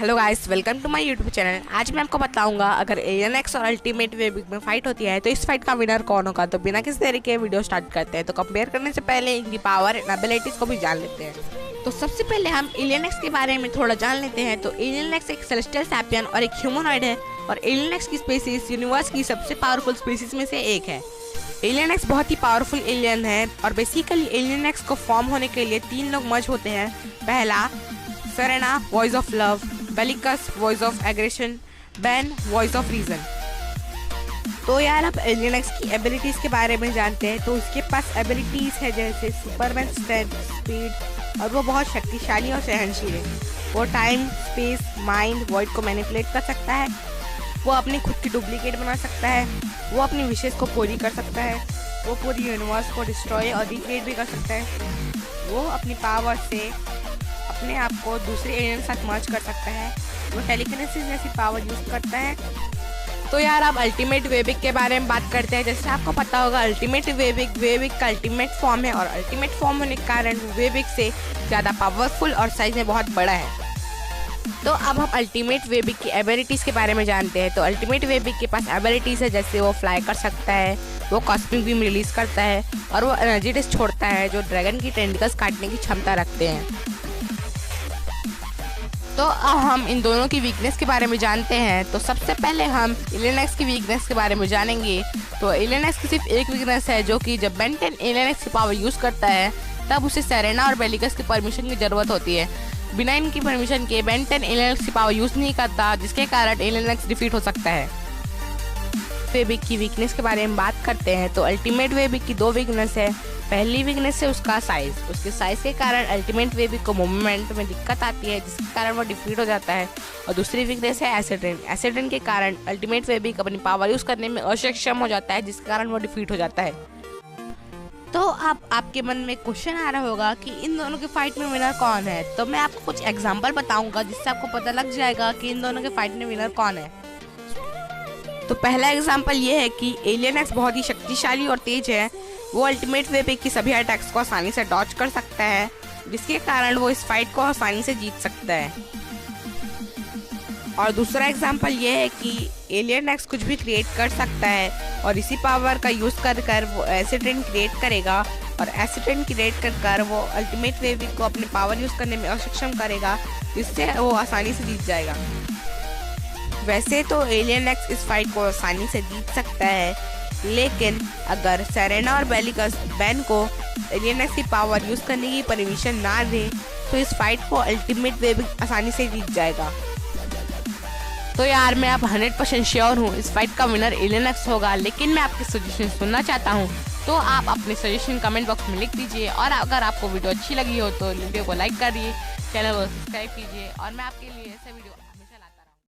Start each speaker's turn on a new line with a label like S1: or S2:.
S1: Hello guys, welcome to my YouTube channel. आज मैं आपको बताऊंगा अगर एलियन एक्स और अल्टीमेट वेबिक में फाइट होती है तो इस फाइट का विनर कौन होगा। तो बिना किसी तरीके वीडियो स्टार्ट करते हैं। तो कंपेयर करने से पहले इनकी पावर एंड एबिलिटीज को भी जान लेते हैं। तो सबसे पहले हम एलियन एक्स के बारे में थोड़ा जान लेते हैं। तो एलियन एक्स एक सेलेस्टियल सैपियन और एक ह्यूमनॉइड है और एलियन एक्स की स्पीसीज यूनिवर्स की सबसे पावरफुल स्पीसीज में से एक है। एलियन एक्स बहुत ही पावरफुल एलियन है और बेसिकली एलियन एक्स को फॉर्म होने के लिए 3 लोग मर्ज होते हैं। पहला Serena, voice of love, Bellicus, voice of aggression, Ben, voice of reason. तो यार आप एलियन एक्स की एबिलिटीज के बारे में जानते हैं। तो उसके पास एबिलिटीज है जैसे सुपरमैन स्ट्रेंथ, स्पीड, और वो बहुत शक्तिशाली और सहनशील है। वो टाइम, स्पेस, माइंड, वॉइड को मैनिपुलेट कर सकता है। वो अपनी खुद की डुप्लीकेट बना सकता है। वो अपनी विशेष को पूरी कर सकता है। वो पूरी यूनिवर्स को डिस्ट्रॉय और रिक्रिएट भी कर सकता है। वो अपनी पावर से अपने आप को दूसरे एलियन के साथ मर्ज कर सकता है। वो टेलीकिनेसिस जैसी पावर यूज करता है। तो यार आप अल्टीमेट वेबिक के बारे में बात करते हैं। जैसे आपको पता होगा अल्टीमेट वेबिक का अल्टीमेट फॉर्म है और अल्टीमेट फॉर्म होने के कारण वेबिक से ज़्यादा पावरफुल और साइज में बहुत बड़ा है। तो अब हम अल्टीमेट वेबिक की एबिलिटीज़ के बारे में जानते हैं। तो अल्टीमेट वेबिक के पास एबिलिटीज़ है जैसे वो फ्लाई कर सकता है, वो कॉस्मिक बीम रिलीज करता है और वो एनर्जी डिस्क छोड़ता है जो ड्रैगन की टेंटिकल्स काटने की क्षमता रखते हैं। तो अब हम इन दोनों की वीकनेस के बारे में जानते हैं। तो सबसे पहले हम एलियन एक्स की वीकनेस के बारे में जानेंगे। तो एलियन एक्स की सिर्फ एक वीकनेस है जो कि जब बेन 10 एलियन एक्स की पावर यूज़ करता है तब उसे सेरेना और बेलिकस की परमिशन की ज़रूरत होती है। बिना इनकी परमिशन के बेन 10 एलियन एक्स की पावर यूज़ नहीं करता, जिसके कारण एलियन एक्स डिफीट हो सकता है। वेबिक की वीकनेस के बारे में बात करते हैं। तो अल्टीमेट वेबिक की 2 वीकनेस है। पहली वीकनेस है उसका साइज। उसके साइज के कारण अल्टीमेट वेबिक को मूवमेंट में दिक्कत आती है, जिसके कारण वो डिफीट हो जाता है। और दूसरी वीकनेस है एसिड रेन। एसिड रेन के कारण अल्टीमेट वेबिक अपनी पावर यूज़ करने में अक्षम हो जाता है, जिसके कारण वो डिफीट हो जाता है। तो अब आपके मन में क्वेश्चन आ रहा होगा कि इन दोनों के फाइट में विनर कौन है। तो मैं आपको कुछ एग्जांपल बताऊंगा जिससे आपको पता लग जाएगा कि इन दोनों के फाइट में विनर कौन है। तो पहला एग्जांपल ये है कि एलियन एक्स बहुत ही शक्तिशाली और तेज है। वो अल्टीमेट वेबिक की सभी अटैक्स को आसानी से डॉज कर सकता है, जिसके कारण वो इस फाइट को आसानी से जीत सकता है। और दूसरा एग्जांपल ये है कि एलियन एक्स कुछ भी क्रिएट कर सकता है और इसी पावर का यूज़ कर वो एसिड रेन क्रिएट करेगा और एसिड रेन क्रिएट कर वो अल्टीमेट वेबिक को अपने पावर यूज़ करने में अक्षम करेगा, जिससे वो आसानी से जीत जाएगा। वैसे तो एलियन एक्स इस फाइट को आसानी से जीत सकता है, लेकिन अगर सेरेना और बेलिकस बैन को एलियन एक्स की पावर यूज़ करने की परमिशन ना दे तो इस फाइट को अल्टीमेट वेबिक आसानी से जीत जाएगा। तो यार मैं आप 100% श्योर हूँ इस फाइट का विनर एलियन एक्स होगा, लेकिन मैं आपके सजेशन सुनना चाहता हूँ। तो आप अपने सजेशन कमेंट बॉक्स में लिख दीजिए और अगर आपको वीडियो अच्छी लगी हो तो वीडियो को लाइक करिए, चैनल को सब्सक्राइब कीजिए और मैं आपके लिए ऐसा वीडियो